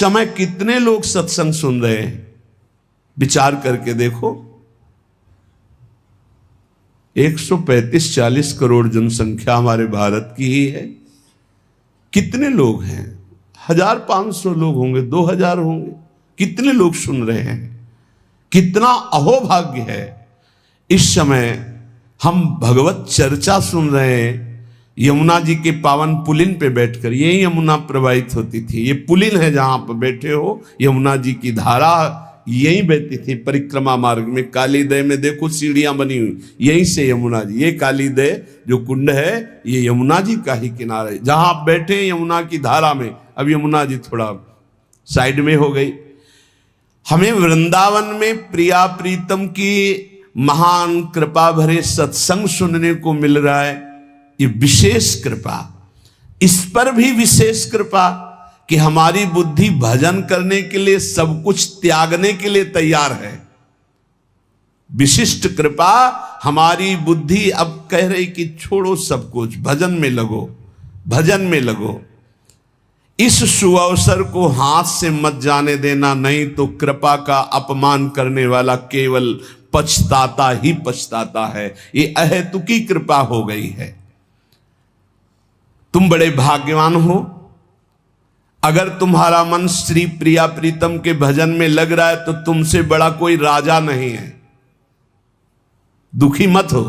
समय कितने लोग सत्संग सुन रहे हैं, विचार करके देखो। 135-40 करोड़ जनसंख्या हमारे भारत की ही है। कितने लोग हैं? 1500 लोग होंगे, 2000 होंगे। कितने लोग सुन रहे हैं? कितना अहोभाग्य है। इस समय हम भगवत चर्चा सुन रहे हैं यमुना जी के पावन पुलिन पे बैठकर। यही यमुना प्रवाहित होती थी। ये पुलिन है जहां पर बैठे हो, यमुना जी की धारा यहीं बहती थी परिक्रमा मार्ग में। कालीदय में देखो सीढ़ियां बनी हुई, यहीं से यमुना जी, ये कालीदय जो कुंड है ये यमुना जी का ही किनारा है। जहां आप बैठे यमुना की धारा में, अब यमुना जी थोड़ा साइड में हो गई। हमें वृंदावन में प्रिया प्रीतम की महान कृपा भरे सत्संग सुनने को मिल रहा है। ये विशेष कृपा, इस पर भी विशेष कृपा कि हमारी बुद्धि भजन करने के लिए सब कुछ त्यागने के लिए तैयार है। विशिष्ट कृपा, हमारी बुद्धि अब कह रही कि छोड़ो सब कुछ, भजन में लगो, भजन में लगो। इस सुअवसर को हाथ से मत जाने देना, नहीं तो कृपा का अपमान करने वाला केवल पछताता ही पछताता है। ये अहेतुकी कृपा हो गई है। तुम बड़े भाग्यवान हो अगर तुम्हारा मन श्री प्रिया प्रीतम के भजन में लग रहा है, तो तुमसे बड़ा कोई राजा नहीं है। दुखी मत हो।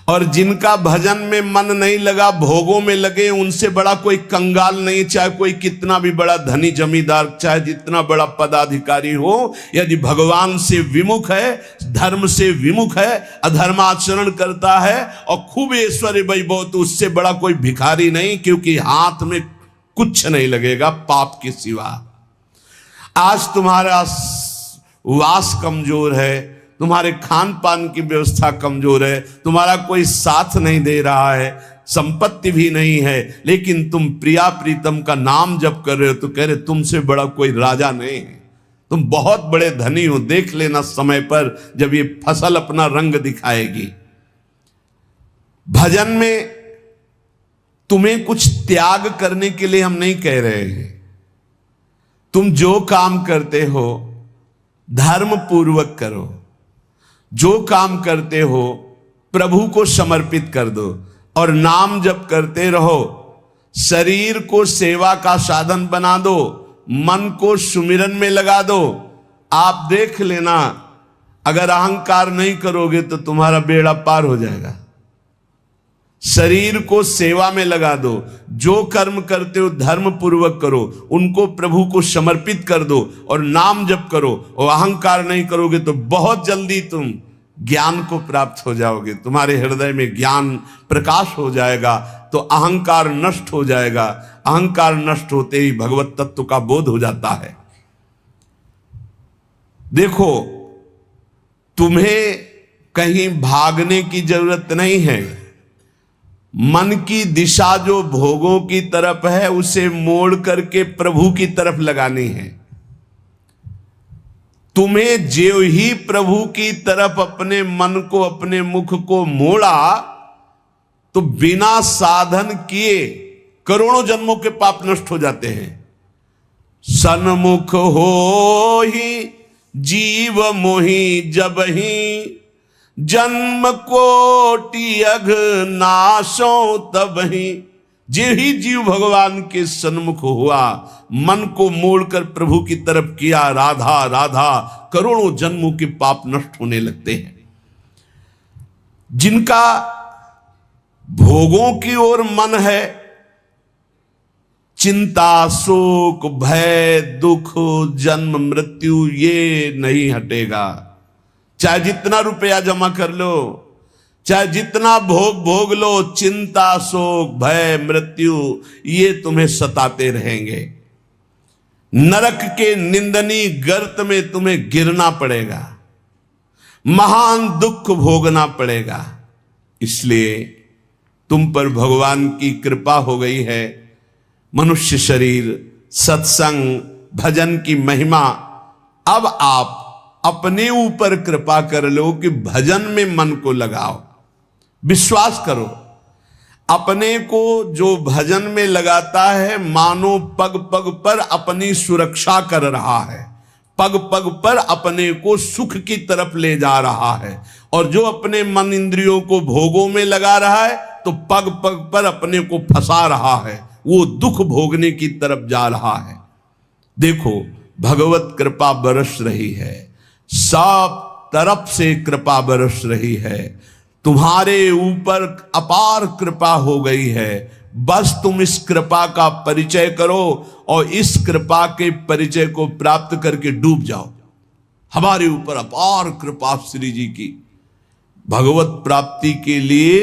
और जिनका भजन में मन नहीं लगा, भोगों में लगे, उनसे बड़ा कोई कंगाल नहीं। चाहे कोई कितना भी बड़ा धनी जमींदार, चाहे जितना बड़ा पदाधिकारी हो, यदि भगवान से विमुख है, धर्म से विमुख है, अधर्माचरण करता है और खूब ऐश्वर्य वैभव, तो उससे बड़ा कोई भिखारी नहीं, क्योंकि हाथ में कुछ नहीं लगेगा पाप के सिवा। आज तुम्हारा वास कमजोर है, तुम्हारे खान पान की व्यवस्था कमजोर है, तुम्हारा कोई साथ नहीं दे रहा है, संपत्ति भी नहीं है, लेकिन तुम प्रिया प्रीतम का नाम जप कर रहे हो, तो कह रहे तुमसे बड़ा कोई राजा नहीं है, तुम बहुत बड़े धनी हो। देख लेना समय पर जब ये फसल अपना रंग दिखाएगी। भजन में तुम्हें कुछ त्याग करने के लिए हम नहीं कह रहे हैं। तुम जो काम करते हो धर्म पूर्वक करो, जो काम करते हो प्रभु को समर्पित कर दो, और नाम जप करते रहो। शरीर को सेवा का साधन बना दो, मन को सुमिरन में लगा दो। आप देख लेना, अगर अहंकार नहीं करोगे तो तुम्हारा बेड़ा पार हो जाएगा। शरीर को सेवा में लगा दो, जो कर्म करते हो धर्म पूर्वक करो, उनको प्रभु को समर्पित कर दो और नाम जप करो, और अहंकार नहीं करोगे तो बहुत जल्दी तुम ज्ञान को प्राप्त हो जाओगे। तुम्हारे हृदय में ज्ञान प्रकाश हो जाएगा, तो अहंकार नष्ट हो जाएगा। अहंकार नष्ट होते ही भगवत तत्व का बोध हो जाता है। देखो, तुम्हें कहीं भागने की जरूरत नहीं है। मन की दिशा जो भोगों की तरफ है, उसे मोड़ करके प्रभु की तरफ लगानी है। तुम्हें जो ही प्रभु की तरफ अपने मन को, अपने मुख को मोड़ा, तो बिना साधन किए करोड़ों जन्मों के पाप नष्ट हो जाते हैं। सन्मुख हो ही जीव मोहि जब ही, जन्म कोटि अघ नाशो तब ही। जे ही जीव भगवान के सन्मुख हुआ, मन को मोड़कर प्रभु की तरफ किया, राधा राधा, करोड़ों जन्मों के पाप नष्ट होने लगते हैं। जिनका भोगों की ओर मन है, चिंता शोक भय दुख जन्म मृत्यु ये नहीं हटेगा। चाहे जितना रुपया जमा कर लो, चाहे जितना भोग लो, चिंता शोक भय मृत्यु ये तुम्हें सताते रहेंगे। नरक के निंदनीय गर्त में तुम्हें गिरना पड़ेगा, महान दुख भोगना पड़ेगा। इसलिए तुम पर भगवान की कृपा हो गई है। मनुष्य शरीर, सत्संग, भजन की महिमा। अब आप अपने ऊपर कृपा कर लो कि भजन में मन को लगाओ। विश्वास करो, अपने को जो भजन में लगाता है मानो पग पग पर अपनी सुरक्षा कर रहा है, पग पग पर अपने को सुख की तरफ ले जा रहा है। और जो अपने मन इंद्रियों को भोगों में लगा रहा है तो पग पग पर अपने को फंसा रहा है, वो दुख भोगने की तरफ जा रहा है। देखो भगवत कृपा बरस रही है, सब तरफ से कृपा बरस रही है, तुम्हारे ऊपर अपार कृपा हो गई है। बस तुम इस कृपा का परिचय करो और इस कृपा के परिचय को प्राप्त करके डूब जाओ। हमारे ऊपर अपार कृपा श्री जी की। भगवत प्राप्ति के लिए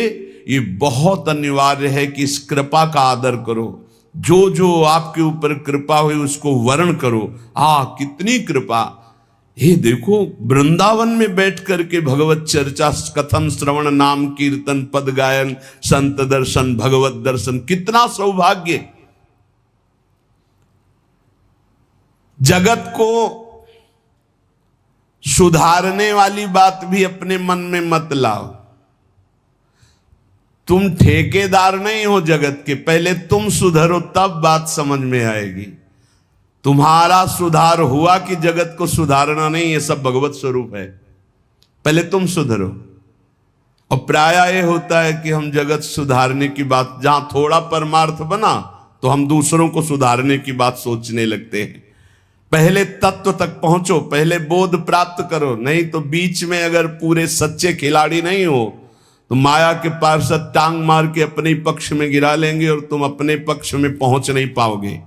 ये बहुत अनिवार्य है कि इस कृपा का आदर करो। जो जो आपके ऊपर कृपा हुई उसको वर्ण करो। कितनी कृपा। ये देखो वृंदावन में बैठ करके भगवत चर्चा, कथन, श्रवण, नाम कीर्तन, पद गायन, संत दर्शन, भगवत दर्शन, कितना सौभाग्य। जगत को सुधारने वाली बात भी अपने मन में मत लाओ। तुम ठेकेदार नहीं हो जगत के, पहले तुम सुधरो तब बात समझ में आएगी। तुम्हारा सुधार हुआ कि जगत को सुधारना नहीं, ये सब भगवत स्वरूप है। पहले तुम सुधरो। और प्राय ये होता है कि हम जगत सुधारने की बात, जहां थोड़ा परमार्थ बना तो हम दूसरों को सुधारने की बात सोचने लगते हैं। पहले तत्व तक पहुंचो, पहले बोध प्राप्त करो, नहीं तो बीच में अगर पूरे सच्चे खिलाड़ी नहीं हो तो माया के पार्षद टांग मार के अपने पक्ष में गिरा लेंगे और तुम अपने पक्ष में पहुंच नहीं पाओगे।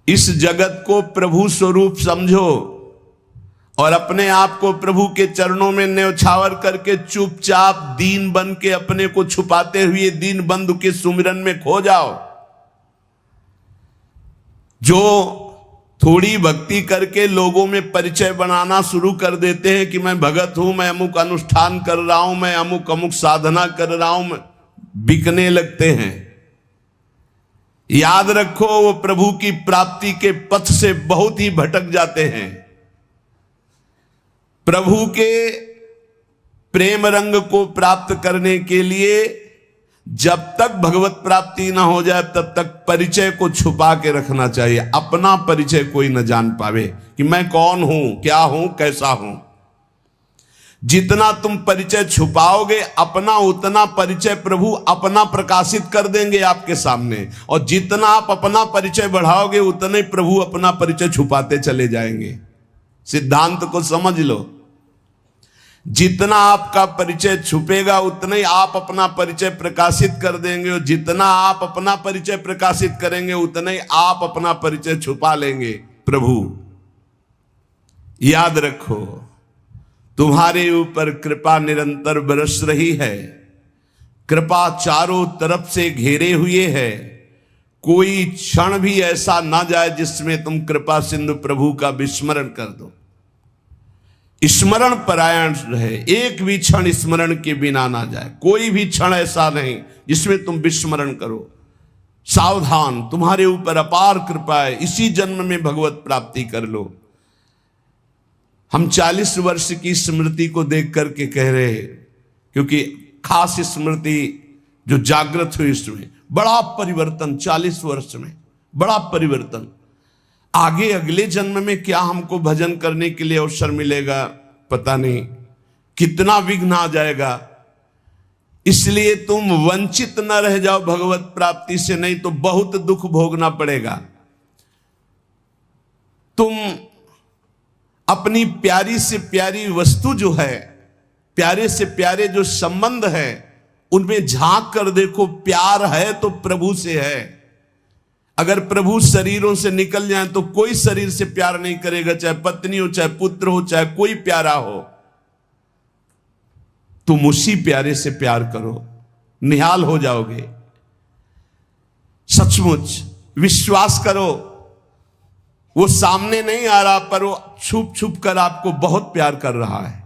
इस जगत को प्रभु स्वरूप समझो और अपने आप को प्रभु के चरणों में न्यौछावर करके चुपचाप दीन बन के अपने को छुपाते हुए दीन बंधु के सुमिरन में खो जाओ। जो थोड़ी भक्ति करके लोगों में परिचय बनाना शुरू कर देते हैं कि मैं भगत हूं, मैं अमुक अनुष्ठान कर रहा हूं, मैं अमुक अमुक साधना कर रहा हूं, बिकने लगते हैं। याद रखो वो प्रभु की प्राप्ति के पथ से बहुत ही भटक जाते हैं। प्रभु के प्रेम रंग को प्राप्त करने के लिए जब तक भगवत प्राप्ति ना हो जाए तब तक परिचय को छुपा के रखना चाहिए। अपना परिचय कोई न जान पावे कि मैं कौन हूं, क्या हूं, कैसा हूं। जितना तुम परिचय छुपाओगे अपना, उतना परिचय प्रभु अपना प्रकाशित कर देंगे आपके सामने। और जितना आप अपना परिचय बढ़ाओगे उतने प्रभु अपना परिचय छुपाते चले जाएंगे। सिद्धांत को समझ लो। जितना आपका परिचय छुपेगा उतना ही आप अपना परिचय प्रकाशित कर देंगे, और जितना आप अपना परिचय प्रकाशित करेंगे उतना ही आप अपना परिचय छुपा लेंगे। प्रभु याद रखो, तुम्हारे ऊपर कृपा निरंतर बरस रही है। कृपा चारों तरफ से घेरे हुए है। कोई क्षण भी ऐसा ना जाए जिसमें तुम कृपा सिंधु प्रभु का विस्मरण कर दो। स्मरण परायण रहे, एक भी क्षण स्मरण के बिना ना जाए। कोई भी क्षण ऐसा नहीं जिसमें तुम विस्मरण करो। सावधान, तुम्हारे ऊपर अपार कृपा है, इसी जन्म में भगवत प्राप्ति कर लो। हम 40 वर्ष की स्मृति को देख करके कह रहे हैं, क्योंकि खास स्मृति जो जागृत हुई इसमें बड़ा परिवर्तन, 40 वर्ष में बड़ा परिवर्तन। आगे अगले जन्म में क्या हमको भजन करने के लिए अवसर मिलेगा पता नहीं, कितना विघ्न आ जाएगा। इसलिए तुम वंचित न रह जाओ भगवत प्राप्ति से, नहीं तो बहुत दुख भोगना पड़ेगा। तुम अपनी प्यारी से प्यारी वस्तु जो है, प्यारे से प्यारे जो संबंध है, उनमें झांक कर देखो। प्यार है तो प्रभु से है। अगर प्रभु शरीरों से निकल जाए तो कोई शरीर से प्यार नहीं करेगा, चाहे पत्नी हो, चाहे पुत्र हो, चाहे कोई प्यारा हो। तुम उसी प्यारे से प्यार करो, निहाल हो जाओगे। सचमुच विश्वास करो, वो सामने नहीं आ रहा पर वो छुप छुप कर आपको बहुत प्यार कर रहा है।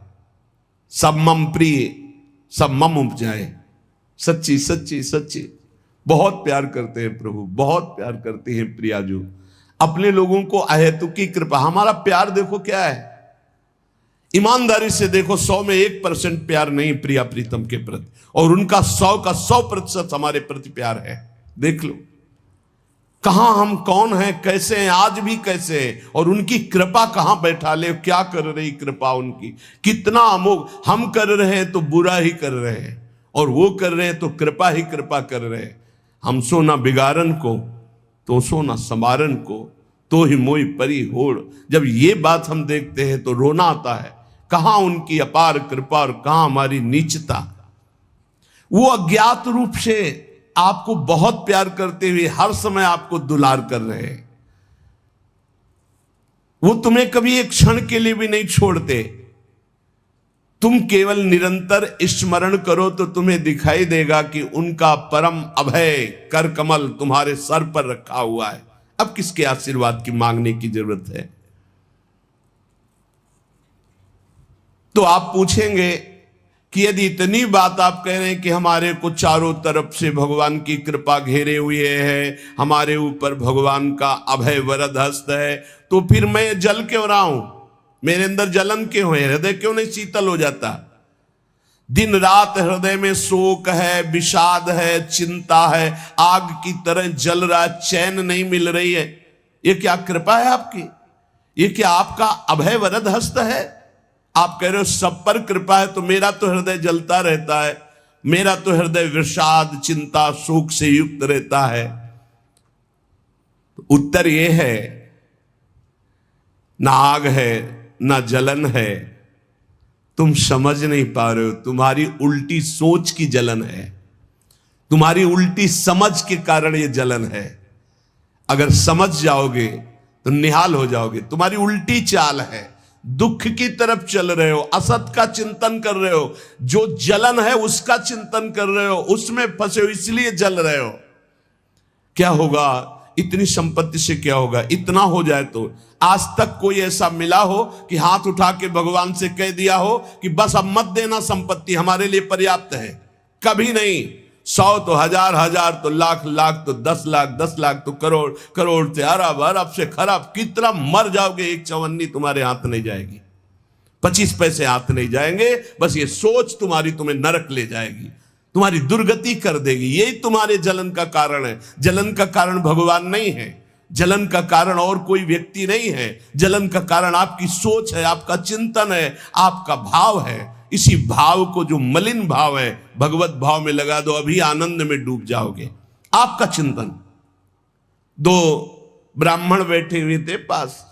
सब मम प्रिय, सब मम उपजाए। सच्ची सच्ची सच्ची बहुत प्यार करते हैं प्रभु, बहुत प्यार करते हैं प्रियाजू अपने लोगों को। अहेतुकी कृपा, हमारा प्यार देखो क्या है। ईमानदारी से देखो, 100 में 1% प्यार नहीं प्रिया प्रीतम के प्रति, और उनका 100 का 100% हमारे प्रति प्यार है। देख लो कहां हम कौन हैं, कैसे हैं, आज भी कैसे हैं, और उनकी कृपा कहां बैठा ले, क्या कर रही कृपा उनकी, कितना अमोघ। हम कर रहे हैं तो बुरा ही कर रहे हैं, और वो कर रहे हैं तो कृपा ही कृपा कर रहे हैं। हम सो ना बिगाड़न को, तो सो ना समारन को, तो ही मोई परी होड़। जब ये बात हम देखते हैं तो रोना आता है, कहां उनकी अपार कृपा और कहां हमारी नीचता। वो अज्ञात रूप से आपको बहुत प्यार करते हुए हर समय आपको दुलार कर रहे हैं। वो तुम्हें कभी एक क्षण के लिए भी नहीं छोड़ते। तुम केवल निरंतर स्मरण करो तो तुम्हें दिखाई देगा कि उनका परम अभय कर कमल तुम्हारे सर पर रखा हुआ है। अब किसके आशीर्वाद की मांगने की जरूरत है? तो आप पूछेंगे कि यदि इतनी बात आप कह रहे हैं कि हमारे को चारों तरफ से भगवान की कृपा घेरे हुए है, हमारे ऊपर भगवान का अभय वरद हस्त है, तो फिर मैं जल क्यों रहा हूं, मेरे अंदर जलन क्यों है, हृदय क्यों नहीं शीतल हो जाता? दिन रात हृदय में शोक है, विषाद है, चिंता है, आग की तरह जल रहा, चैन नहीं मिल रही है। ये क्या कृपा है आपकी? ये क्या आपका अभय वरद हस्त है? आप कह रहे हो सब पर कृपा है, तो मेरा तो हृदय जलता रहता है, मेरा तो हृदय विषाद चिंता शोक से युक्त रहता है। तो उत्तर यह है, ना आग है ना जलन है, तुम समझ नहीं पा रहे हो। तुम्हारी उल्टी सोच की जलन है, तुम्हारी उल्टी समझ के कारण यह जलन है। अगर समझ जाओगे तो निहाल हो जाओगे। तुम्हारी उल्टी चाल है, दुख की तरफ चल रहे हो, असत का चिंतन कर रहे हो, जो जलन है उसका चिंतन कर रहे हो, उसमें फंसे हो, इसलिए जल रहे हो। क्या होगा? इतनी संपत्ति से क्या होगा? इतना हो जाए तो आज तक कोई ऐसा मिला हो कि हाथ उठा के भगवान से कह दिया हो कि बस अब मत देना, संपत्ति हमारे लिए पर्याप्त है? कभी नहीं। 100 तो हजार, हजार तो लाख, लाख तो 10 लाख, 10 लाख तो करोड़, करोड़ से अरब, अरब से खरब। कितना मर जाओगे, एक चवन्नी तुम्हारे हाथ नहीं जाएगी, 25 पैसे हाथ नहीं जाएंगे। बस ये सोच तुम्हारी तुम्हें नरक ले जाएगी, तुम्हारी दुर्गति कर देगी। यही तुम्हारे जलन का कारण है। जलन का कारण भगवान नहीं है, जलन का कारण और कोई व्यक्ति नहीं है। जलन का कारण आपकी सोच है, आपका चिंतन है, आपका भाव है। इसी भाव को, जो मलिन भाव है, भगवत भाव में लगा दो, अभी आनंद में डूब जाओगे। आपका चिंतन। 2 ब्राह्मण बैठे हुए थे पास,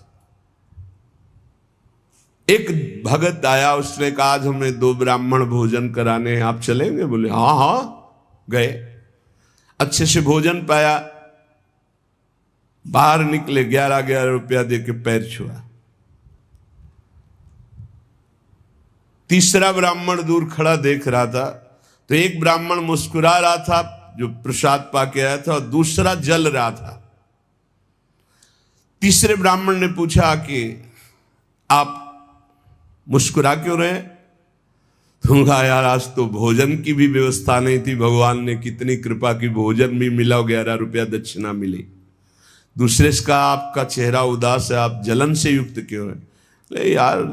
एक भगत आया, उसने कहा आज हमें 2 ब्राह्मण भोजन कराने हैं, आप चलेंगे? बोले हाँ हाँ। गए, अच्छे से भोजन पाया, बाहर निकले, 11 रुपया दे के पैर छुआ। तीसरा ब्राह्मण दूर खड़ा देख रहा था, तो एक ब्राह्मण मुस्कुरा रहा था जो प्रसाद पाके आया था, और दूसरा जल रहा था। तीसरे ब्राह्मण ने पूछा कि आप मुस्कुरा क्यों रहे? तुम कहा यार आज तो भोजन की भी व्यवस्था नहीं थी, भगवान ने कितनी कृपा की, भोजन भी मिला, 11 रुपया दक्षिणा मिली। दूसरे से कहा आपका चेहरा उदास है, आप जलन से युक्त क्यों है? ले यार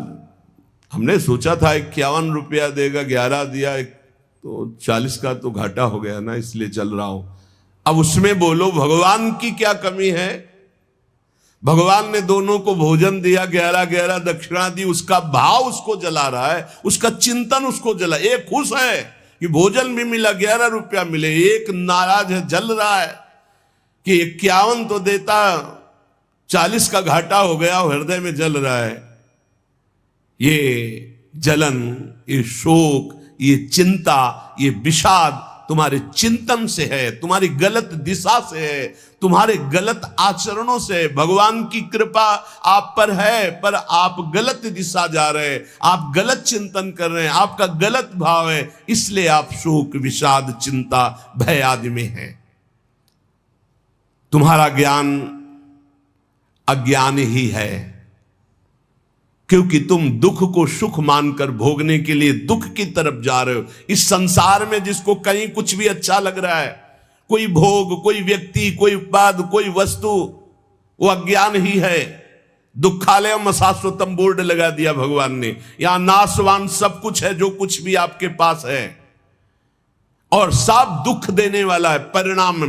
हमने सोचा था 51 रुपया देगा, 11 दिया, तो 40 का तो घाटा हो गया ना, इसलिए चल रहा हूं। अब उसमें बोलो भगवान की क्या कमी है? भगवान ने दोनों को भोजन दिया, 11 दक्षिणा दी, उसका भाव उसको जला रहा है, उसका चिंतन उसको जला। एक खुश है कि भोजन भी मिला, 11 रुपया मिले, एक नाराज है, जल रहा है कि 51 तो देता, 40 का घाटा हो गया, हृदय में जल रहा है। ये जलन, ये शोक, ये चिंता, ये विषाद तुम्हारे चिंतन से है, तुम्हारी गलत दिशा से है, तुम्हारे गलत आचरणों से। भगवान की कृपा आप पर है, पर आप गलत दिशा जा रहे हैं, आप गलत चिंतन कर रहे हैं, आपका गलत भाव है, इसलिए आप शोक विषाद चिंता भय आदि में हैं। तुम्हारा ज्ञान अज्ञान ही है, क्योंकि तुम दुख को सुख मानकर भोगने के लिए दुख की तरफ जा रहे हो। इस संसार में जिसको कहीं कुछ भी अच्छा लग रहा है, कोई भोग, कोई व्यक्ति, कोई उत्पाद, कोई वस्तु, वो अज्ञान ही है। दुखालयम अशाश्वतम बोर्ड लगा दिया भगवान ने। यहां नाशवान सब कुछ है, जो कुछ भी आपके पास है, और सब दुख देने वाला है परिणाम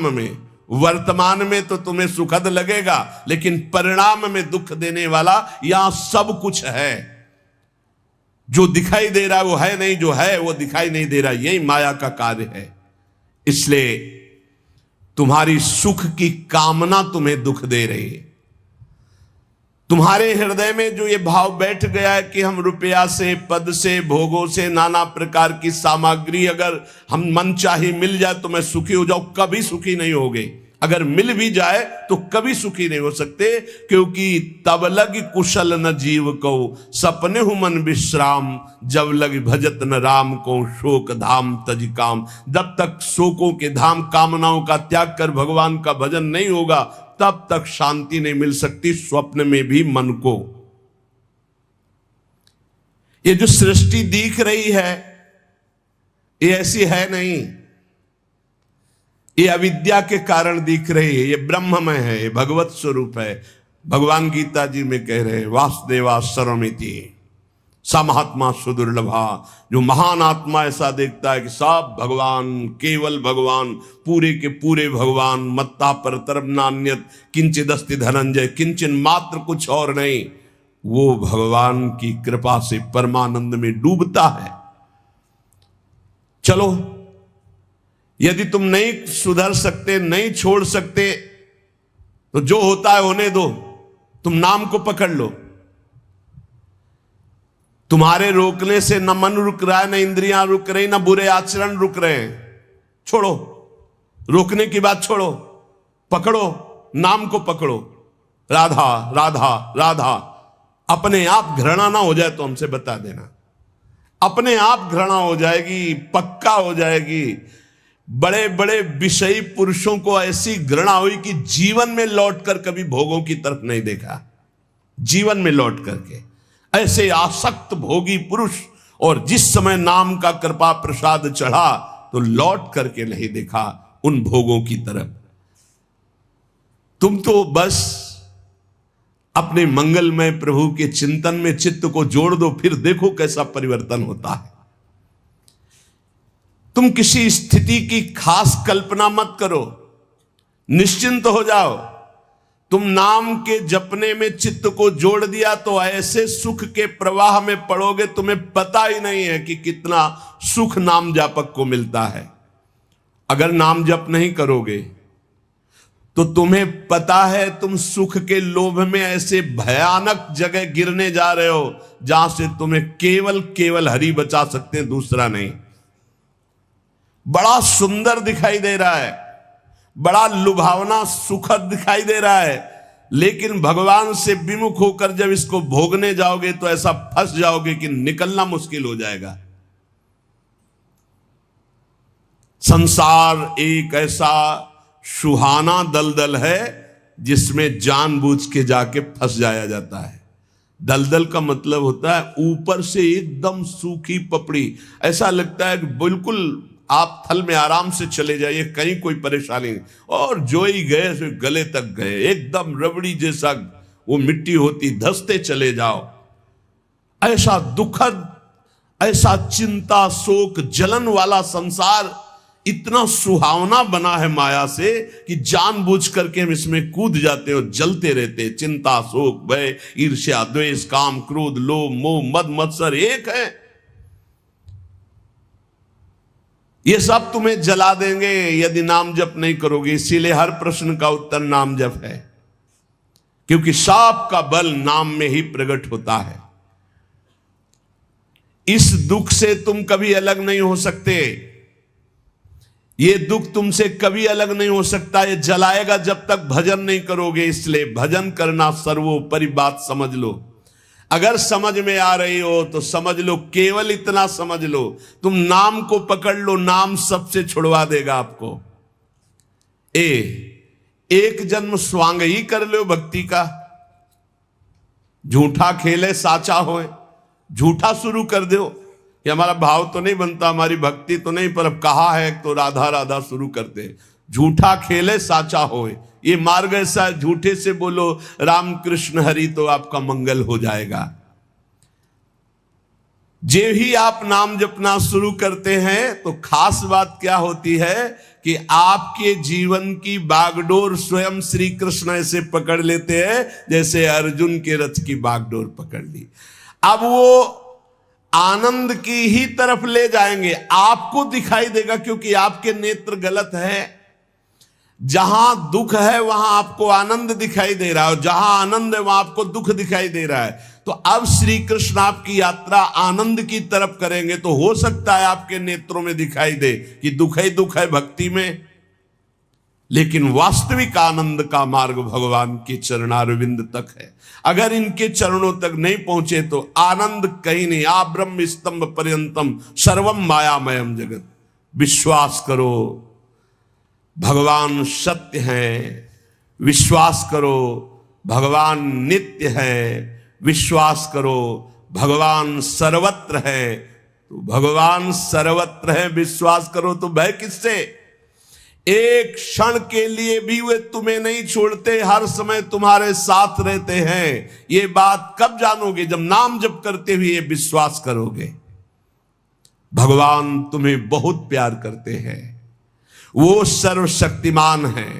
में। वर्तमान में तो तुम्हें सुखद लगेगा, लेकिन परिणाम में दुख देने वाला यहां सब कुछ है। जो दिखाई दे रहा है वो है नहीं, जो है वो दिखाई नहीं दे रहा। यही माया का कार्य है। इसलिए तुम्हारी सुख की कामना तुम्हें दुख दे रही है। तुम्हारे हृदय में जो ये भाव बैठ गया है कि हम रुपया से, पद से, भोगों से, नाना प्रकार की सामग्री अगर हम मन चाही मिल जाए तो मैं सुखी हो जाऊं, कभी सुखी नहीं होगे। अगर मिल भी जाए तो कभी सुखी नहीं हो सकते, क्योंकि तब लग कुशल न जीव को, सपने हु मन विश्राम, जब लग भजत न राम को, शोक धाम तज काम। जब तक शोकों के धाम कामनाओं का त्याग कर भगवान का भजन नहीं होगा, तब तक शांति नहीं मिल सकती स्वप्न में भी मन को। ये जो सृष्टि दिख रही है ये ऐसी है नहीं, ये अविद्या के कारण दिख रही है। ये ब्रह्ममय है, ये भगवत स्वरूप है। भगवान गीता जी में कह रहे हैं वासुदेवा सर्वमिति स महात्मा सुदुर्लभा। जो महान आत्मा ऐसा देखता है कि सब भगवान, केवल भगवान, पूरे के पूरे भगवान, मत्ता परतरम नान्यत किंचिदस्ति धनंजय, किंचन मात्र कुछ और नहीं, वो भगवान की कृपा से परमानंद में डूबता है। चलो, यदि तुम नहीं सुधर सकते, नहीं छोड़ सकते, तो जो होता है होने दो, तुम नाम को पकड़ लो। तुम्हारे रोकने से न मन रुक रहा है, न इंद्रियां रुक रही, न बुरे आचरण रुक रहे हैं। छोड़ो, रोकने की बात छोड़ो, पकड़ो, नाम को पकड़ो। राधा राधा राधा। अपने आप घृणा ना हो जाए तो हमसे बता देना, अपने आप घृणा हो जाएगी, पक्का हो जाएगी। बड़े बड़े विषयी पुरुषों को ऐसी घृणा हुई कि जीवन में लौटकर कभी भोगों की तरफ नहीं देखा। जीवन में लौट करके ऐसे आसक्त भोगी पुरुष, और जिस समय नाम का कृपा प्रसाद चढ़ा तो लौट करके नहीं देखा उन भोगों की तरफ। तुम तो बस अपने मंगलमय प्रभु के चिंतन में चित्त को जोड़ दो, फिर देखो कैसा परिवर्तन होता है। तुम किसी स्थिति की खास कल्पना मत करो, निश्चिंत हो जाओ। तुम नाम के जपने में चित्त को जोड़ दिया तो ऐसे सुख के प्रवाह में पड़ोगे, तुम्हें पता ही नहीं है कि कितना सुख नाम जापक को मिलता है। अगर नाम जप नहीं करोगे तो तुम्हें पता है तुम सुख के लोभ में ऐसे भयानक जगह गिरने जा रहे हो जहां से तुम्हें केवल केवल हरि बचा सकते हैं, दूसरा नहीं। बड़ा सुंदर दिखाई दे रहा है, बड़ा लुभावना सुखद दिखाई दे रहा है, लेकिन भगवान से विमुख होकर जब इसको भोगने जाओगे तो ऐसा फंस जाओगे कि निकलना मुश्किल हो जाएगा। संसार एक ऐसा सुहाना दलदल है जिसमें जानबूझ के जाके फंस जाया जाता है। दलदल का मतलब होता है ऊपर से एकदम सूखी पपड़ी, ऐसा लगता है कि बिल्कुल आप थल में आराम से चले जाइए, कहीं कोई परेशानी नहीं, और जो ही गए सो गले तक गए, एकदम रबड़ी जैसा वो मिट्टी होती, धंसते चले जाओ। ऐसा दुखद, ऐसा चिंता शोक जलन वाला संसार इतना सुहावना बना है माया से कि जानबूझ करके हम इसमें कूद जाते हैं और जलते रहते। चिंता शोक भय ईर्ष्या द्वेष काम क्रोध लोभ मोह मद मत्सर एक है, ये सब तुम्हें जला देंगे यदि नाम जप नहीं करोगे। इसीलिए हर प्रश्न का उत्तर नाम जप है, क्योंकि साप का बल नाम में ही प्रकट होता है। इस दुख से तुम कभी अलग नहीं हो सकते, ये दुख तुमसे कभी अलग नहीं हो सकता, ये जलाएगा जब तक भजन नहीं करोगे। इसलिए भजन करना सर्वोपरि बात समझ लो। अगर समझ में आ रही हो तो समझ लो, केवल इतना समझ लो, तुम नाम को पकड़ लो, नाम सबसे छुड़वा देगा आपको। एक जन्म स्वांग ही कर लो भक्ति का, झूठा खेले साचा होए, झूठा शुरू कर दो कि हमारा भाव तो नहीं बनता, हमारी भक्ति तो नहीं, पर अब कहा है तो राधा राधा शुरू करते, झूठा खेले साचा होए। ये मार्ग ऐसा, झूठे से बोलो राम कृष्ण हरि तो आपका मंगल हो जाएगा। जे ही आप नाम जपना शुरू करते हैं तो खास बात क्या होती है कि आपके जीवन की बागडोर स्वयं श्री कृष्ण ऐसे पकड़ लेते हैं जैसे अर्जुन के रथ की बागडोर पकड़ ली। अब वो आनंद की ही तरफ ले जाएंगे, आपको दिखाई देगा क्योंकि आपके नेत्र गलत है। जहां दुख है वहां आपको आनंद दिखाई दे रहा है और जहां आनंद है वहां आपको दुख दिखाई दे रहा है। तो अब श्री कृष्ण आपकी यात्रा आनंद की तरफ करेंगे तो हो सकता है आपके नेत्रों में दिखाई दे कि दुख ही दुख है भक्ति में, लेकिन वास्तविक आनंद का मार्ग भगवान के चरणारविंद तक है। अगर इनके चरणों तक नहीं पहुंचे तो आनंद कहीं नहीं। आ ब्रह्म स्तंभ पर्यंतम सर्वम मायामयम जगत। विश्वास करो भगवान सत्य है, विश्वास करो भगवान नित्य है, विश्वास करो भगवान सर्वत्र है। तो भगवान सर्वत्र है, विश्वास करो तो भय किससे? एक क्षण के लिए भी वे तुम्हें नहीं छोड़ते, हर समय तुम्हारे साथ रहते हैं। ये बात कब जानोगे? जब नाम जप करते हुए विश्वास करोगे। भगवान तुम्हें बहुत प्यार करते हैं, वो सर्वशक्तिमान है।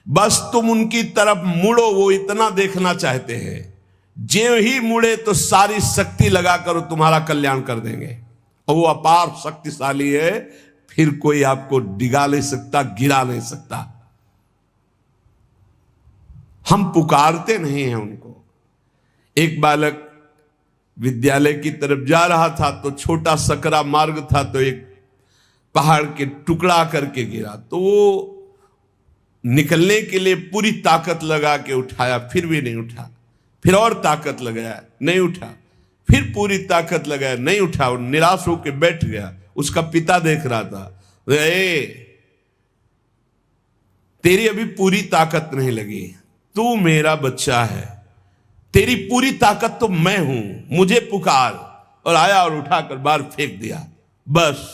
बस तुम उनकी तरफ मुड़ो, वो इतना देखना चाहते हैं। जो ही मुड़े तो सारी शक्ति लगाकर तुम्हारा कल्याण कर देंगे। और वो अपार शक्तिशाली है, फिर कोई आपको डिगा नहीं सकता, गिरा नहीं सकता। हम पुकारते नहीं हैं उनको। एक बालक विद्यालय की तरफ जा रहा था तो छोटा सकरा मार्ग था, तो एक पहाड़ के टुकड़ा करके गिरा। तो वो निकलने के लिए पूरी ताकत लगा के उठाया, फिर भी नहीं उठा। फिर और ताकत लगाया, नहीं उठा। फिर पूरी ताकत लगाया, नहीं उठा। और निराश होकर बैठ गया। उसका पिता देख रहा था, तेरी अभी पूरी ताकत नहीं लगी, तू मेरा बच्चा है, तेरी पूरी ताकत तो मैं हूं, मुझे पुकार। और आया और उठाकर बाहर फेंक दिया। बस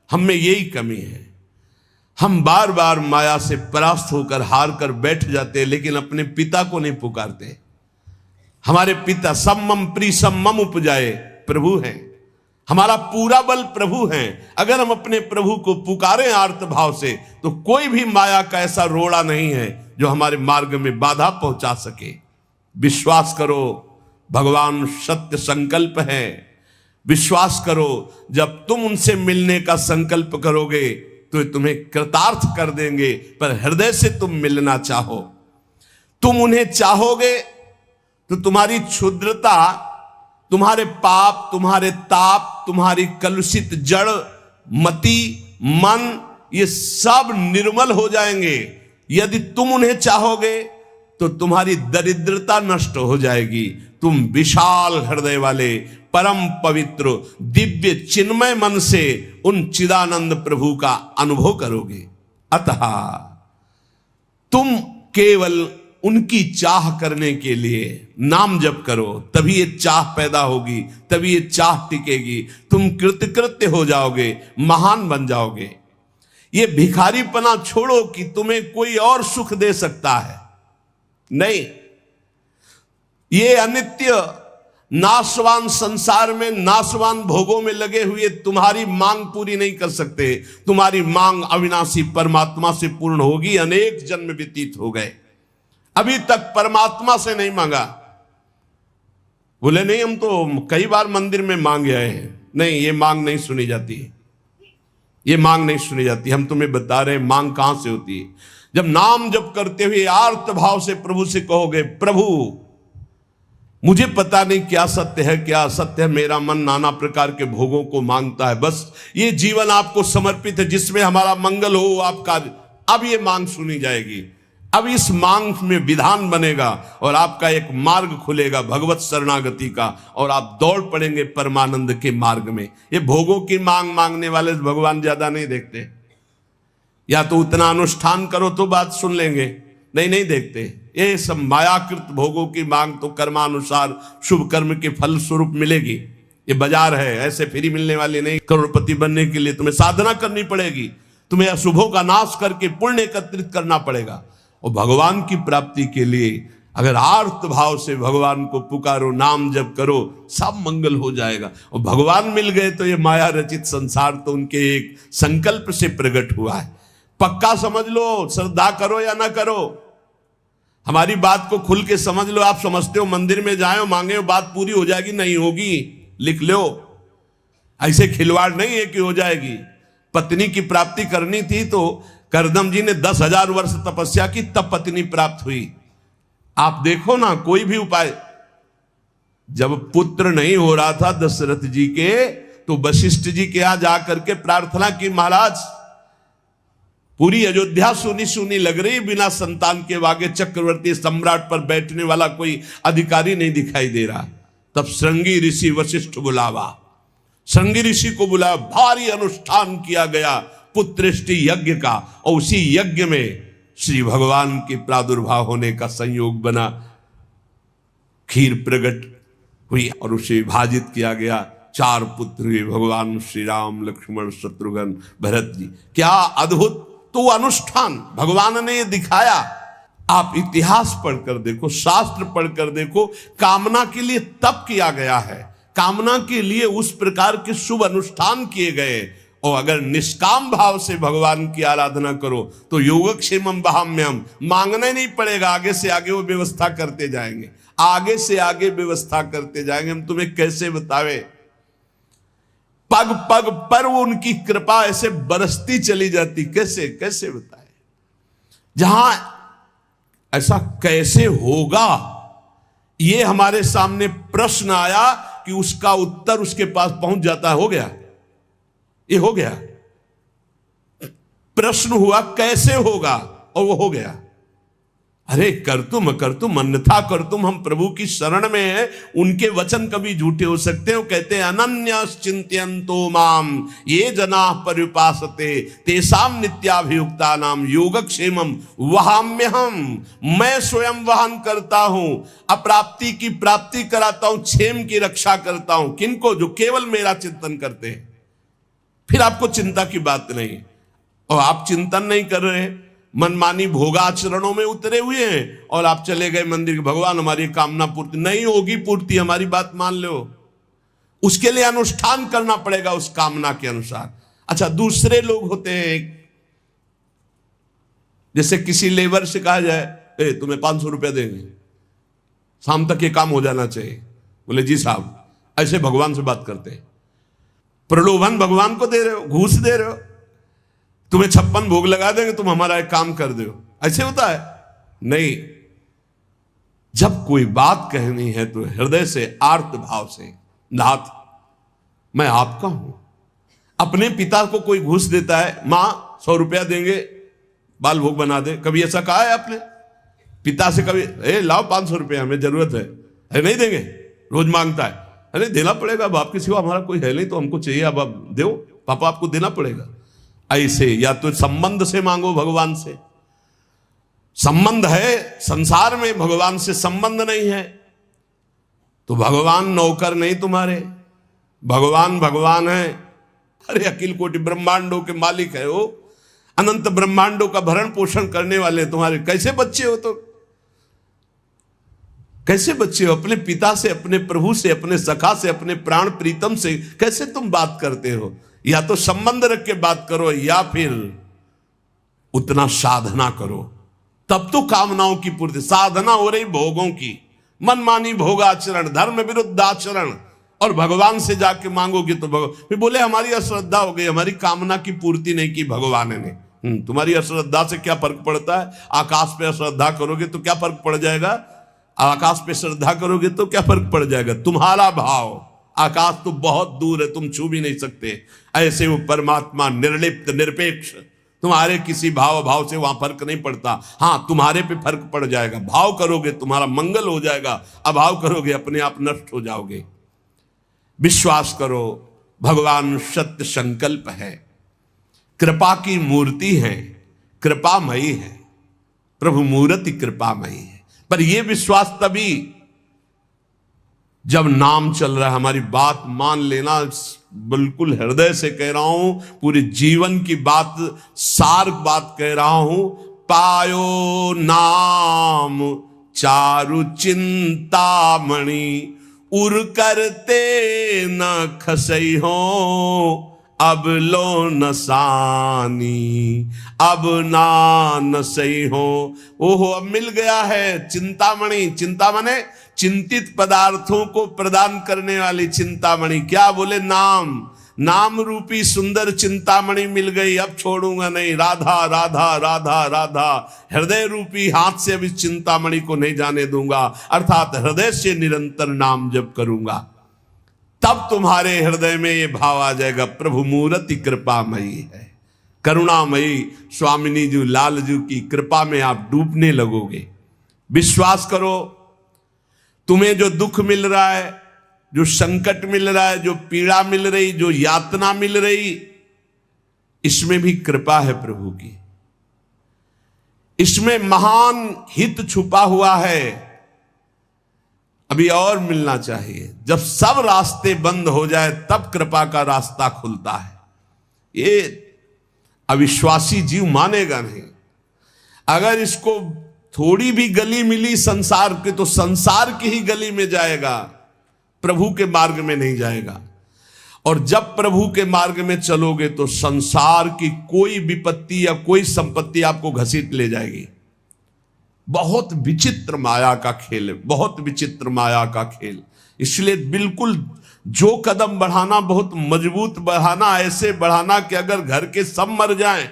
हम में यही कमी है, हम बार बार माया से परास्त होकर हार कर बैठ जाते हैं, लेकिन अपने पिता को नहीं पुकारते। हमारे पिता सम्मम प्रीसम्मम उपजाए प्रभु हैं, हमारा पूरा बल प्रभु हैं। अगर हम अपने प्रभु को पुकारें आर्त भाव से तो कोई भी माया का ऐसा रोड़ा नहीं है जो हमारे मार्ग में बाधा पहुंचा सके। विश्वास करो भगवान सत्य संकल्प है। विश्वास करो जब तुम उनसे मिलने का संकल्प करोगे तो तुम्हें कृतार्थ कर देंगे। पर हृदय से तुम मिलना चाहो, तुम उन्हें चाहोगे तो तुम्हारी क्षुद्रता, तुम्हारे पाप, तुम्हारे ताप, तुम्हारी कलुषित जड़ मति मन, ये सब निर्मल हो जाएंगे। यदि तुम उन्हें चाहोगे तो तुम्हारी दरिद्रता नष्ट हो जाएगी। तुम विशाल हृदय वाले परम पवित्र दिव्य चिन्मय मन से उन चिदानंद प्रभु का अनुभव करोगे। अतः तुम केवल उनकी चाह करने के लिए नाम जप करो, तभी ये चाह पैदा होगी, तभी ये चाह टिकेगी। तुम कृतकृत्य हो जाओगे, महान बन जाओगे। ये भिखारीपना छोड़ो कि तुम्हें कोई और सुख दे सकता है, नहीं। ये अनित्य नाशवान संसार में नाशवान भोगों में लगे हुए तुम्हारी मांग पूरी नहीं कर सकते। तुम्हारी मांग अविनाशी परमात्मा से पूर्ण होगी। अनेक जन्म व्यतीत हो गए, अभी तक परमात्मा से नहीं मांगा। बोले नहीं, हम तो कई बार मंदिर में मांगे आए हैं। नहीं, ये मांग नहीं सुनी जाती, ये मांग नहीं सुनी जाती। हम तुम्हें बता रहे हैं मांग कहां से होती है। जब नाम जप करते हुए आर्त भाव से प्रभु से कहोगे, प्रभु मुझे पता नहीं क्या सत्य है क्या असत्य है, मेरा मन नाना प्रकार के भोगों को मांगता है, बस ये जीवन आपको समर्पित है, जिसमें हमारा मंगल हो आपका। अब ये मांग सुनी जाएगी। अब इस मांग में विधान बनेगा और आपका एक मार्ग खुलेगा भगवत शरणागति का, और आप दौड़ पड़ेंगे परमानंद के मार्ग में। ये भोगों की मांग मांगने वाले भगवान ज्यादा नहीं देखते। या तो उतना अनुष्ठान करो तो बात सुन लेंगे, नहीं देखते। ये सब मायाकृत भोगों की मांग तो कर्मानुसार शुभ कर्म के फल स्वरूप मिलेगी। ये बाजार है, ऐसे फ्री मिलने वाली नहीं। करोड़पति बनने के लिए तुम्हें साधना करनी पड़ेगी, तुम्हें अशुभों का नाश करके पुण्य एकत्रित करना पड़ेगा। और भगवान की प्राप्ति के लिए अगर आर्त भाव से भगवान को पुकारो, नाम जप करो, सब मंगल हो जाएगा। और भगवान मिल गए तो ये माया रचित संसार तो उनके एक संकल्प से प्रकट हुआ है। पक्का समझ लो, श्रद्धा करो या ना करो, हमारी बात को खुल के समझ लो। आप समझते हो मंदिर में जाए मांगे बात पूरी हो जाएगी, नहीं होगी, लिख लो। ऐसे खिलवाड़ नहीं है कि हो जाएगी। पत्नी की प्राप्ति करनी थी तो करदम जी ने 10,000 वर्ष तपस्या की, तब पत्नी प्राप्त हुई। आप देखो ना, कोई भी उपाय। जब पुत्र नहीं हो रहा था दशरथ जी के, तो वशिष्ठ जी के यहां जाकर के प्रार्थना की, महाराज पूरी अयोध्या सुनी सुनी लग रही, बिना संतान के आगे चक्रवर्ती सम्राट पर बैठने वाला कोई अधिकारी नहीं दिखाई दे रहा। तब श्रृंगी ऋषि वशिष्ठ बुलावा, श्रृंगी ऋषि को बुलाया, भारी अनुष्ठान किया गया पुत्रेष्टि यज्ञ का। और उसी यज्ञ में श्री भगवान के प्रादुर्भाव होने का संयोग बना, खीर प्रकट हुई और उसे विभाजित किया गया। 4 पुत्र हुए, भगवान श्री राम, लक्ष्मण, शत्रुघ्न, भरत जी। क्या अद्भुत तो अनुष्ठान भगवान ने ये दिखाया। आप इतिहास पढ़कर देखो, शास्त्र पढ़कर देखो, कामना के लिए तप किया गया है, कामना के लिए उस प्रकार के शुभ अनुष्ठान किए गए। और अगर निष्काम भाव से भगवान की आराधना करो तो योगक्षेमम वहाम्यहम्, मांगना नहीं पड़ेगा, आगे से आगे वो व्यवस्था करते जाएंगे, आगे से आगे व्यवस्था करते जाएंगे। हम तुम्हें कैसे बतावे, पग पग पर वो उनकी कृपा ऐसे बरसती चली जाती, कैसे कैसे बताए। जहां ऐसा कैसे होगा, ये हमारे सामने प्रश्न आया कि उसका उत्तर उसके पास पहुंच जाता है। हो गया, ये हो गया। प्रश्न हुआ कैसे होगा, और वो हो गया। अरे कर तुम अन्यथा कर तुम, हम प्रभु की शरण में हैं, उनके वचन कभी झूठे हो सकते हो। कहते हैं अनन्यस चिंत्यन्तो माम ये जना पर्युपासते तेषाम नित्याभियुक्ता नाम योगक्षेमम वहाम्यहम्, मैं स्वयं वहन करता हूं, अप्राप्ति की प्राप्ति कराता हूं, क्षेम की रक्षा करता हूं। किनको? जो केवल मेरा चिंतन करते हैं। फिर आपको चिंता की बात नहीं, और आप चिंतन नहीं कर रहे, मनमानी भोगाचरणों में उतरे हुए हैं, और आप चले गए मंदिर के, भगवान हमारी कामना पूर्ति नहीं होगी, पूर्ति हमारी बात मान लो, उसके लिए अनुष्ठान करना पड़ेगा उस कामना के अनुसार। अच्छा, दूसरे लोग होते हैं, जैसे किसी लेबर से कहा जाए तुम्हें 500 रुपया देंगे, शाम तक ये काम हो जाना चाहिए, बोले जी साहब, ऐसे भगवान से बात करते हैं। प्रलोभन भगवान को दे रहे हो, घूस दे रहे हो, तुम्हें 56 भोग लगा देंगे, तुम हमारा एक काम कर दो, ऐसे होता है? नहीं। जब कोई बात कहनी है तो हृदय से, आर्त भाव से, नाथ मैं आपका हूं। अपने पिता को कोई घूस देता है, मां 100 रुपया देंगे बाल भोग बना दे, कभी ऐसा कहा है आपने पिता से? कभी लाओ 500 रुपया, हमें जरूरत है, अरे नहीं देंगे, रोज मांगता है, अरे देना पड़ेगा, अब आपके सिवा हमारा कोई है नहीं, तो हमको चाहिए, अब आप दो, पापा आपको देना पड़ेगा। ऐसे या तो संबंध से मांगो, भगवान से संबंध है संसार में, भगवान से संबंध नहीं है, तो भगवान नौकर नहीं तुम्हारे, भगवान भगवान है। अरे अखिल कोटि ब्रह्मांडों के मालिक है वो, अनंत ब्रह्मांडों का भरण पोषण करने वाले तुम्हारे। कैसे बच्चे हो? तो कैसे बच्चे हो? अपने पिता से, अपने प्रभु से, अपने सखा से, अपने प्राण प्रीतम से कैसे तुम बात करते हो? या तो संबंध रख के बात करो, या फिर उतना साधना करो, तब तो कामनाओं की पूर्ति। साधना हो रही भोगों की, मनमानी भोगाचरण, धर्म विरुद्ध आचरण, और भगवान से जाके मांगोगे तो भगवान बोले हमारी अश्रद्धा हो गई, हमारी कामना की पूर्ति नहीं की भगवान ने। तुम्हारी अश्रद्धा से क्या फर्क पड़ता है? आकाश पे अश्रद्धा करोगे तो क्या फर्क पड़ जाएगा? आकाश पे श्रद्धा करोगे तो क्या फर्क पड़ जाएगा? तुम्हारा भाव, आकाश तो बहुत दूर है, तुम छू भी नहीं सकते। ऐसे वो परमात्मा निर्लिप्त, निरपेक्ष, तुम्हारे किसी भाव भाव से वहां फर्क नहीं पड़ता। हाँ, तुम्हारे पे फर्क पड़ जाएगा। भाव करोगे तुम्हारा मंगल हो जाएगा, अभाव करोगे अपने आप नष्ट हो जाओगे। विश्वास करो, भगवान सत्य संकल्प है, कृपा की मूर्ति है, कृपामयी है, प्रभु मूर्ति कृपामयी है। पर यह विश्वास तभी जब नाम चल रहा है, हमारी बात मान लेना, बिल्कुल हृदय से कह रहा हूं, पूरे जीवन की बात, सार बात कह रहा हूं। पायो नाम चारु चिंतामणि, उर करते न खसई हो, अब लो नसानी, अब ना नसई हो। ओहो, अब मिल गया है चिंतामणि। चिंता माने चिंतित पदार्थों को प्रदान करने वाली चिंतामणि। क्या बोले? नाम। नाम रूपी सुंदर चिंतामणि मिल गई, अब छोड़ूंगा नहीं। राधा राधा राधा राधा, हृदय रूपी हाथ से अब इस चिंतामणि को नहीं जाने दूंगा, अर्थात हृदय से निरंतर नाम जप करूंगा। तब तुम्हारे हृदय में ये भाव आ जाएगा, प्रभु मूर्ति कृपामयी है, करुणामयी। स्वामिनी जी, लाल जी की कृपा में आप डूबने लगोगे। विश्वास करो, तुम्हें जो दुख मिल रहा है, जो संकट मिल रहा है, जो पीड़ा मिल रही, जो यातना मिल रही, इसमें भी कृपा है प्रभु की। इसमें महान हित छुपा हुआ है। अभी और मिलना चाहिए। जब सब रास्ते बंद हो जाए तब कृपा का रास्ता खुलता है। ये अविश्वासी जीव मानेगा नहीं। अगर इसको थोड़ी भी गली मिली संसार के, तो संसार की ही गली में जाएगा, प्रभु के मार्ग में नहीं जाएगा। और जब प्रभु के मार्ग में चलोगे तो संसार की कोई विपत्ति या कोई संपत्ति आपको घसीट ले जाएगी। बहुत विचित्र माया का खेल है, बहुत विचित्र माया का खेल। इसलिए बिल्कुल जो कदम बढ़ाना बहुत मजबूत बढ़ाना, ऐसे बढ़ाना कि अगर घर के सब मर जाएं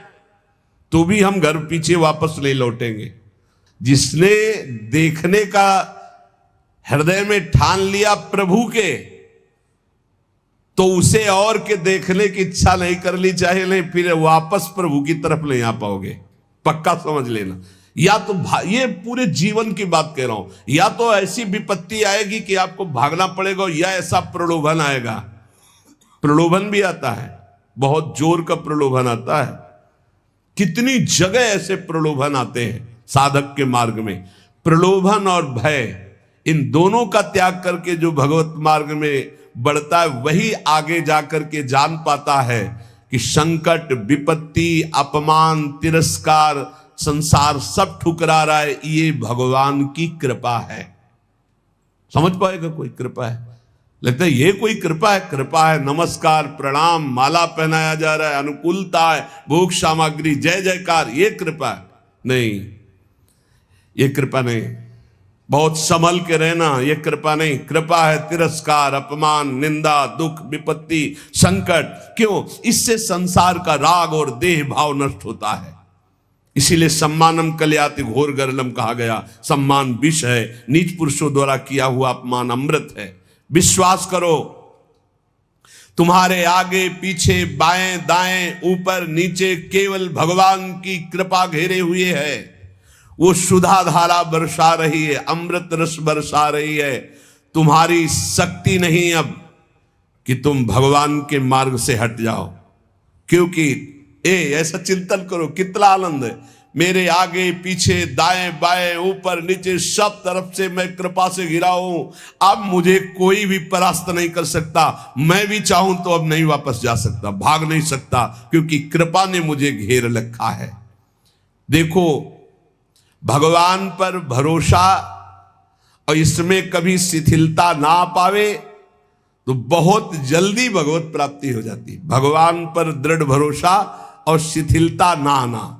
तो भी हम घर पीछे वापस ले लौटेंगे। जिसने देखने का हृदय में ठान लिया प्रभु के, तो उसे और के देखने की इच्छा नहीं कर ली, चाहे नहीं, फिर वापस प्रभु की तरफ नहीं आ पाओगे, पक्का समझ लेना। या तो ये पूरे जीवन की बात कह रहा हूं, या तो ऐसी विपत्ति आएगी कि आपको भागना पड़ेगा, या ऐसा प्रलोभन आएगा। प्रलोभन भी आता है, बहुत जोर का प्रलोभन आता है। कितनी जगह ऐसे प्रलोभन आते हैं साधक के मार्ग में। प्रलोभन और भय, इन दोनों का त्याग करके जो भगवत मार्ग में बढ़ता है, वही आगे जाकर के जान पाता है कि संकट, विपत्ति, अपमान, तिरस्कार, संसार सब ठुकरा रहा है, ये भगवान की कृपा है। समझ पाएगा कोई? कृपा है, लगता है ये कोई कृपा है। कृपा है, नमस्कार, प्रणाम, माला पहनाया जा रहा है, अनुकूलता है, भोग सामग्री, जय जयकार, ये कृपा है? नहीं, ये कृपा नहीं। बहुत संभल के रहना, ये कृपा नहीं। कृपा है तिरस्कार, अपमान, निंदा, दुख, विपत्ति, संकट। क्यों? इससे संसार का राग और देह भाव नष्ट होता है। इसीलिए सम्मानम कल्याति घोर गरलम कहा गया। सम्मान विष है, नीच पुरुषों द्वारा किया हुआ अपमान अमृत है। विश्वास करो, तुम्हारे आगे पीछे, बाएं दाएं, ऊपर नीचे केवल भगवान की कृपा घेरे हुए है। वो सुधा धारा बरसा रही है, अमृत रस बरसा रही है। तुम्हारी शक्ति नहीं अब कि तुम भगवान के मार्ग से हट जाओ, क्योंकि ऐसा चिंतन करो, कितना आनंद है। मेरे आगे पीछे, दाएं बाएं, ऊपर नीचे, सब तरफ से मैं कृपा से घिरा हूं। अब मुझे कोई भी परास्त नहीं कर सकता। मैं भी चाहूं तो अब नहीं वापस जा सकता, भाग नहीं सकता, क्योंकि कृपा ने मुझे घेर रखा है। देखो, भगवान पर भरोसा और इसमें कभी शिथिलता ना पावे तो बहुत जल्दी भगवत प्राप्ति हो जाती है। भगवान पर दृढ़ भरोसा और शिथिलता ना आना,